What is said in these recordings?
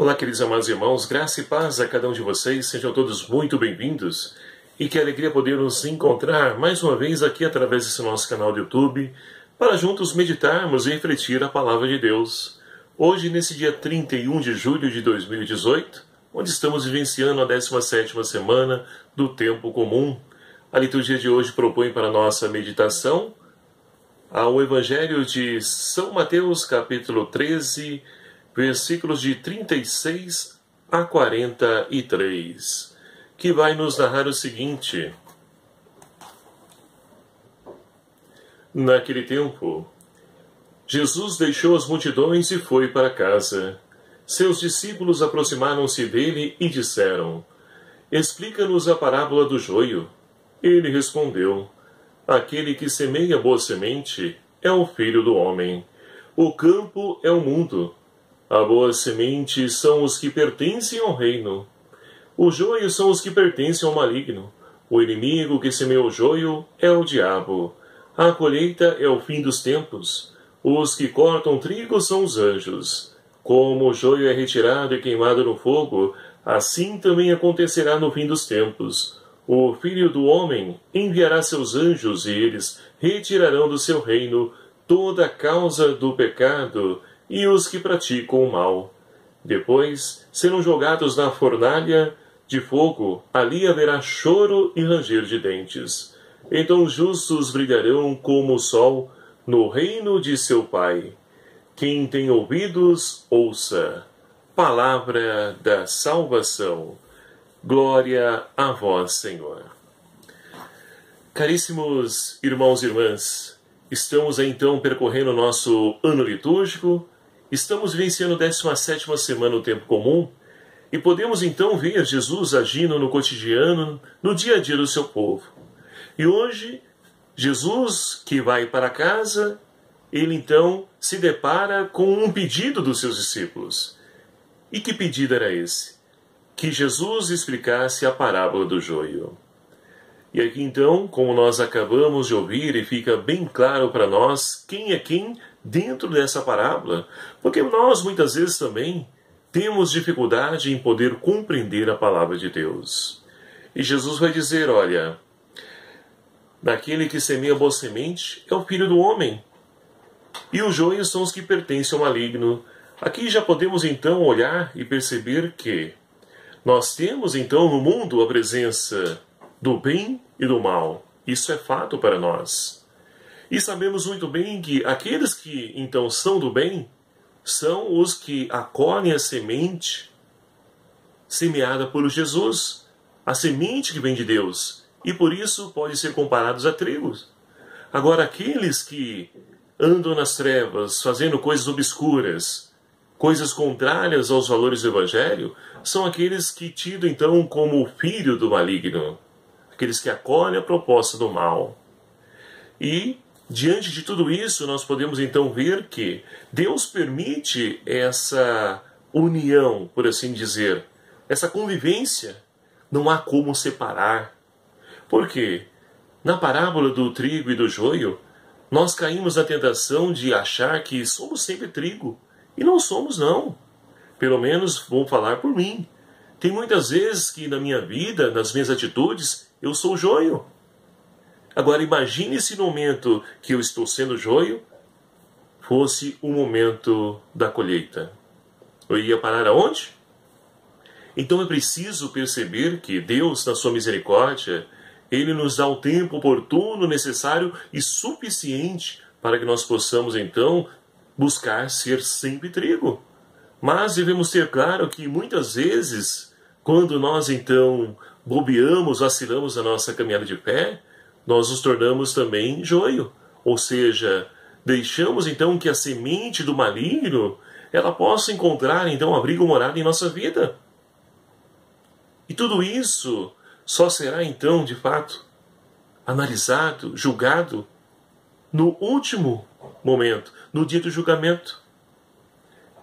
Olá, queridos amados irmãos, graça e paz a cada um de vocês, sejam todos muito bem-vindos e que alegria poder nos encontrar mais uma vez aqui através desse nosso canal do YouTube para juntos meditarmos e refletir a Palavra de Deus. Hoje, nesse dia 31 de julho de 2018, onde estamos vivenciando a 17ª semana do Tempo Comum, a liturgia de hoje propõe para a nossa meditação ao Evangelho de São Mateus, capítulo 13, versículos de 36 a 43, que vai nos narrar o seguinte: Naquele tempo, Jesus deixou as multidões e foi para casa. Seus discípulos aproximaram-se dele e disseram: Explica-nos a parábola do joio. Ele respondeu: Aquele que semeia boa semente é o Filho do Homem. O campo é o mundo. A boa semente são os que pertencem ao reino. O joio são os que pertencem ao maligno. O inimigo que semeou o joio é o diabo. A colheita é o fim dos tempos. Os que cortam trigo são os anjos. Como o joio é retirado e queimado no fogo, assim também acontecerá no fim dos tempos. O Filho do Homem enviará seus anjos e eles retirarão do seu reino toda a causa do pecado e os que praticam o mal. Depois serão jogados na fornalha de fogo, ali haverá choro e ranger de dentes. Então os justos brilharão como o sol no reino de seu Pai. Quem tem ouvidos, ouça. Palavra da salvação. Glória a vós, Senhor. Caríssimos irmãos e irmãs, estamos aí então percorrendo o nosso ano litúrgico. Estamos vivenciando a 17ª semana do Tempo Comum e podemos então ver Jesus agindo no cotidiano, no dia a dia do seu povo. E hoje, Jesus, que vai para casa, ele então se depara com um pedido dos seus discípulos. E que pedido era esse? Que Jesus explicasse a parábola do joio. E aqui então, como nós acabamos de ouvir e fica bem claro para nós quem é quem dentro dessa parábola, porque nós muitas vezes também temos dificuldade em poder compreender a palavra de Deus. E Jesus vai dizer, olha, daquele que semeia boa semente é o Filho do Homem, e os joios são os que pertencem ao maligno. Aqui já podemos então olhar e perceber que nós temos então no mundo a presença do bem e do mal. Isso é fato para nós. E sabemos muito bem que aqueles que então são do bem são os que acolhem a semente semeada por Jesus, a semente que vem de Deus, e por isso pode ser comparados a trigos. Agora, aqueles que andam nas trevas, fazendo coisas obscuras, coisas contrárias aos valores do Evangelho, são aqueles que tido então como o filho do maligno, aqueles que acolhem a proposta do mal. E diante de tudo isso, nós podemos então ver que Deus permite essa união, por assim dizer, essa convivência. Não há como separar. Por quê? Na parábola do trigo e do joio, nós caímos na tentação de achar que somos sempre trigo. E não somos, não. Pelo menos vou falar por mim. Tem muitas vezes que na minha vida, nas minhas atitudes, eu sou joio. Agora imagine se no momento que eu estou sendo joio, fosse o momento da colheita. Eu ia parar aonde? Então é preciso perceber que Deus, na sua misericórdia, Ele nos dá o tempo oportuno, necessário e suficiente para que nós possamos então buscar ser sempre trigo. Mas devemos ter claro que muitas vezes, quando nós então bobeamos, vacilamos na nossa caminhada de fé, nós nos tornamos também joio. Ou seja, deixamos então que a semente do maligno, ela possa encontrar então abrigo morada em nossa vida. E tudo isso só será então, de fato, analisado, julgado, no último momento, no dia do julgamento.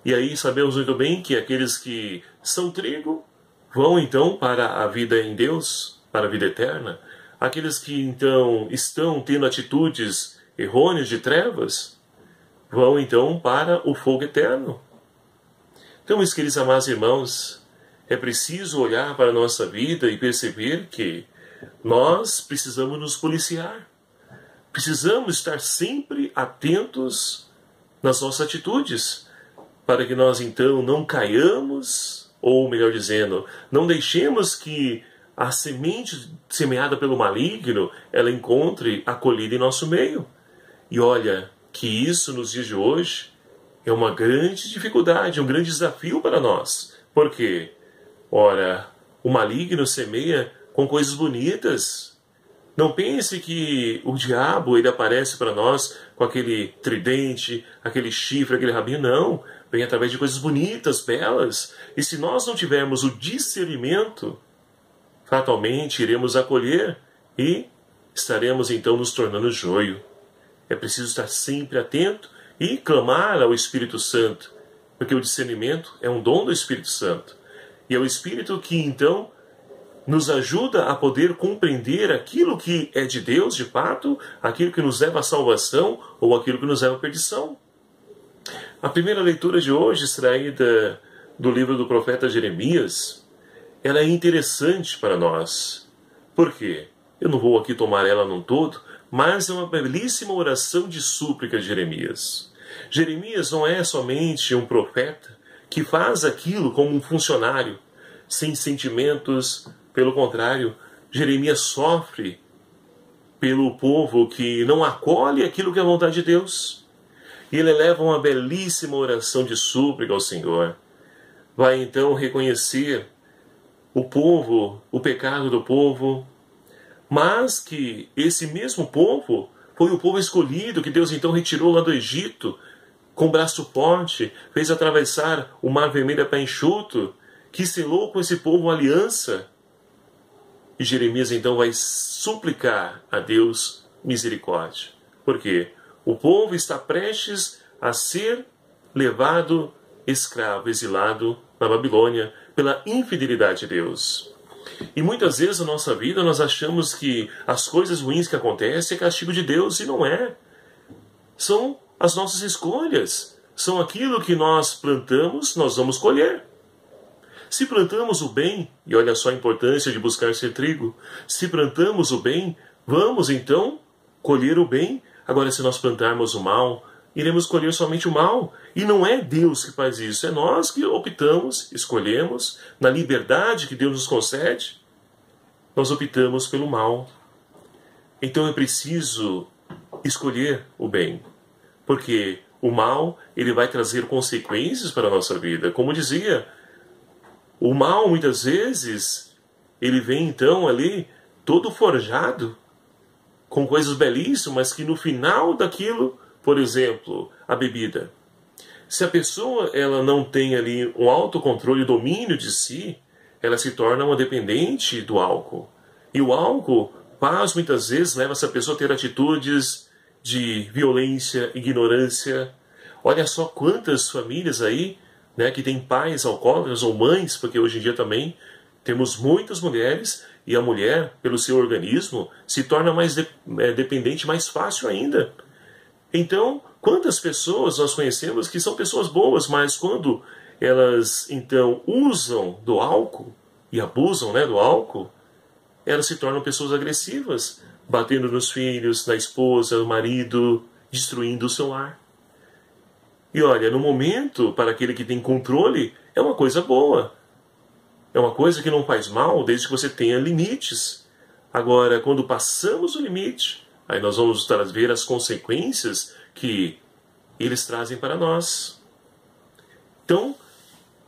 E aí sabemos muito bem que aqueles que são trigo vão então para a vida em Deus, para a vida eterna. Aqueles que então estão tendo atitudes errôneas de trevas vão então para o fogo eterno. Então, meus queridos amados irmãos, é preciso olhar para a nossa vida e perceber que nós precisamos nos policiar. Precisamos estar sempre atentos nas nossas atitudes, para que nós então não caiamos, ou melhor dizendo, não deixemos que a semente semeada pelo maligno, ela encontre acolhida em nosso meio. E olha, que isso nos dias de hoje é uma grande dificuldade, um grande desafio para nós. Por quê? Ora, o maligno semeia com coisas bonitas. Não pense que o diabo ele aparece para nós com aquele tridente, aquele chifre, aquele rabinho. Não, vem através de coisas bonitas, belas. E se nós não tivermos o discernimento, fatalmente iremos acolher e estaremos então nos tornando joio. É preciso estar sempre atento e clamar ao Espírito Santo, porque o discernimento é um dom do Espírito Santo. E é o Espírito que então nos ajuda a poder compreender aquilo que é de Deus de fato, aquilo que nos leva à salvação ou aquilo que nos leva à perdição. A primeira leitura de hoje, extraída do livro do profeta Jeremias, ela é interessante para nós. Por quê? Eu não vou aqui tomar ela num todo, mas é uma belíssima oração de súplica de Jeremias. Jeremias não é somente um profeta que faz aquilo como um funcionário, sem sentimentos. Pelo contrário, Jeremias sofre pelo povo que não acolhe aquilo que é a vontade de Deus. E ele eleva uma belíssima oração de súplica ao Senhor. Vai então reconhecer o povo, o pecado do povo, mas que esse mesmo povo foi o povo escolhido, que Deus então retirou lá do Egito, com braço forte, fez atravessar o Mar Vermelho a pé enxuto, que selou com esse povo uma aliança. E Jeremias então vai suplicar a Deus misericórdia. Por quê? O povo está prestes a ser levado escravo, exilado na Babilônia, pela infidelidade de Deus. E muitas vezes na nossa vida nós achamos que as coisas ruins que acontecem é castigo de Deus, e não é. São as nossas escolhas. São aquilo que nós plantamos, nós vamos colher. Se plantamos o bem, e olha só a importância de buscar ser trigo, se plantamos o bem, vamos então colher o bem. Agora, se nós plantarmos o mal, iremos colher somente o mal. E não é Deus que faz isso, é nós que optamos, escolhemos, na liberdade que Deus nos concede, nós optamos pelo mal. Então é preciso escolher o bem, porque o mal ele vai trazer consequências para a nossa vida. Como dizia, o mal muitas vezes ele vem então ali todo forjado, com coisas belíssimas, mas que no final daquilo, por exemplo, a bebida. Se a pessoa ela não tem ali um autocontrole, domínio de si, ela se torna uma dependente do álcool. E o álcool faz, muitas vezes, leva essa pessoa a ter atitudes de violência, ignorância. Olha só quantas famílias aí, né, que tem pais alcoólatras ou mães, porque hoje em dia também temos muitas mulheres, e a mulher, pelo seu organismo, se torna mais dependente mais fácil ainda. Então, quantas pessoas nós conhecemos que são pessoas boas, mas quando elas então usam do álcool e abusam, né, do álcool, elas se tornam pessoas agressivas, batendo nos filhos, na esposa, no marido, destruindo o seu lar. E olha, no momento, para aquele que tem controle, é uma coisa boa. É uma coisa que não faz mal, desde que você tenha limites. Agora, quando passamos o limite, aí nós vamos ver as consequências que eles trazem para nós. Então,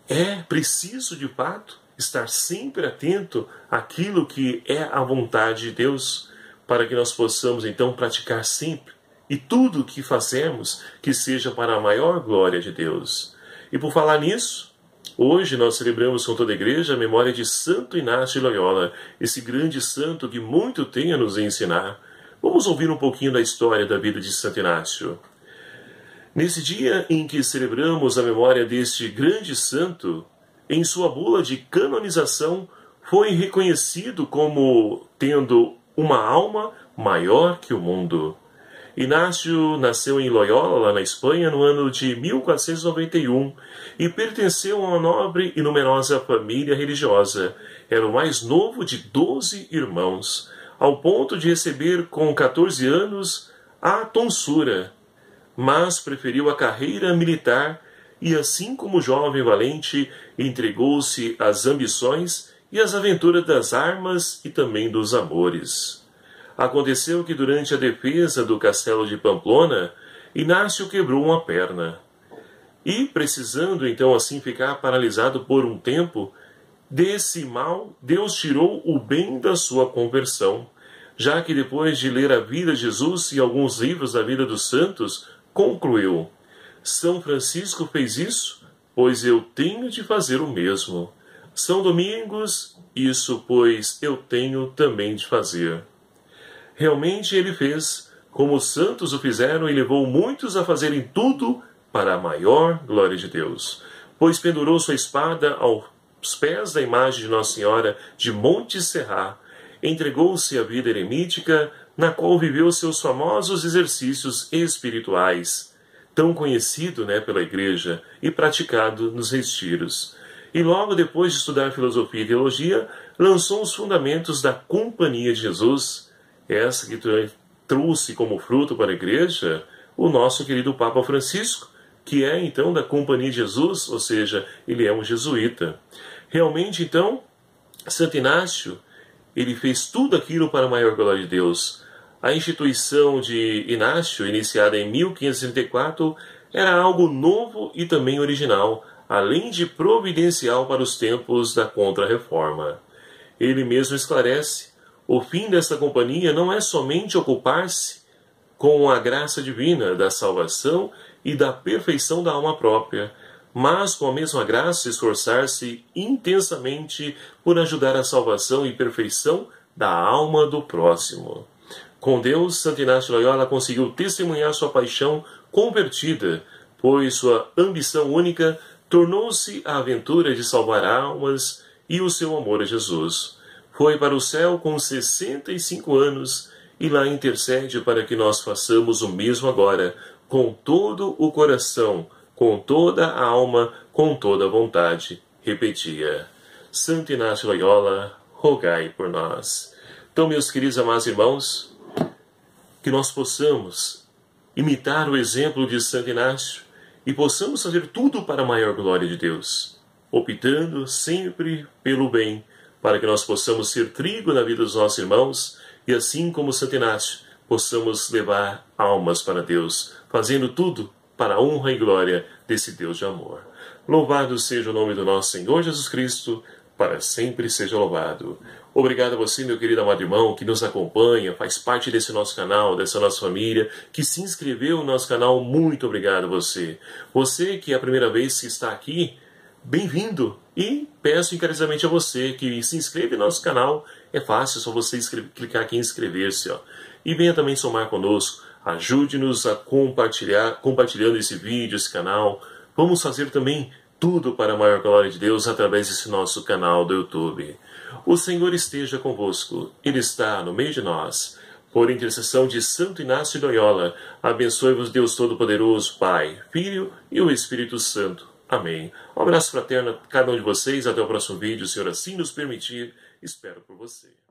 é preciso, de fato, estar sempre atento àquilo que é a vontade de Deus, para que nós possamos, então, praticar sempre. E tudo o que fazemos, que seja para a maior glória de Deus. E por falar nisso, hoje nós celebramos com toda a igreja a memória de Santo Inácio de Loyola, esse grande santo que muito tem a nos ensinar. Vamos ouvir um pouquinho da história da vida de Santo Inácio. Nesse dia em que celebramos a memória deste grande santo, em sua bula de canonização, foi reconhecido como tendo uma alma maior que o mundo. Inácio nasceu em Loyola, lá na Espanha, no ano de 1491 e pertenceu a uma nobre e numerosa família religiosa. Era o mais novo de 12 irmãos, ao ponto de receber com 14 anos a tonsura, mas preferiu a carreira militar e, assim como jovem valente, entregou-se às ambições e às aventuras das armas e também dos amores. Aconteceu que durante a defesa do castelo de Pamplona, Inácio quebrou uma perna. E, precisando então assim ficar paralisado por um tempo, desse mal Deus tirou o bem da sua conversão, já que depois de ler a vida de Jesus e alguns livros da vida dos santos, concluiu: São Francisco fez isso, pois eu tenho de fazer o mesmo. São Domingos, isso, pois eu tenho também de fazer. Realmente ele fez, como os santos o fizeram, e levou muitos a fazerem tudo para a maior glória de Deus, pois pendurou sua espada aos pés da imagem de Nossa Senhora de Monte Serrat, entregou-se à vida eremítica, na qual viveu seus famosos exercícios espirituais, tão conhecido pela Igreja e praticado nos retiros. E logo depois de estudar filosofia e teologia, lançou os fundamentos da Companhia de Jesus, essa que trouxe como fruto para a Igreja o nosso querido Papa Francisco, que é então da Companhia de Jesus, ou seja, ele é um jesuíta. Realmente, então, Santo Inácio, ele fez tudo aquilo para a maior glória de Deus. A instituição de Inácio, iniciada em 1534, era algo novo e também original, além de providencial para os tempos da Contra-Reforma. Ele mesmo esclarece: o fim dessa companhia não é somente ocupar-se com a graça divina da salvação e da perfeição da alma própria, mas com a mesma graça esforçar-se intensamente por ajudar a salvação e perfeição da alma do próximo. Com Deus, Santo Inácio de Loyola conseguiu testemunhar sua paixão convertida, pois sua ambição única tornou-se a aventura de salvar almas e o seu amor a Jesus. Foi para o céu com 65 anos e lá intercede para que nós façamos o mesmo agora, com todo o coração, com toda a alma, com toda a vontade. Repetia: Santo Inácio de Loyola, rogai por nós. Então, meus queridos amados irmãos, que nós possamos imitar o exemplo de Santo Inácio e possamos fazer tudo para a maior glória de Deus, optando sempre pelo bem, para que nós possamos ser trigo na vida dos nossos irmãos e, assim como Santo Inácio, possamos levar almas para Deus, fazendo tudo para a honra e glória desse Deus de amor. Louvado seja o nome do nosso Senhor Jesus Cristo, para sempre seja louvado. Obrigado a você, meu querido amado irmão, que nos acompanha, faz parte desse nosso canal, dessa nossa família, que se inscreveu no nosso canal. Muito obrigado a você. Você que é a primeira vez que está aqui, bem-vindo! E peço encarecidamente a você que se inscreva no nosso canal. É fácil, é só você clicar aqui em inscrever-se. E venha também somar conosco. Ajude-nos a compartilhando esse vídeo, esse canal. Vamos fazer também tudo para a maior glória de Deus através desse nosso canal do YouTube. O Senhor esteja convosco. Ele está no meio de nós. Por intercessão de Santo Inácio de Loyola, abençoe-vos Deus Todo-Poderoso, Pai, Filho e o Espírito Santo. Amém. Um abraço fraterno a cada um de vocês. Até o próximo vídeo, se o Senhor assim nos permitir. Espero por você.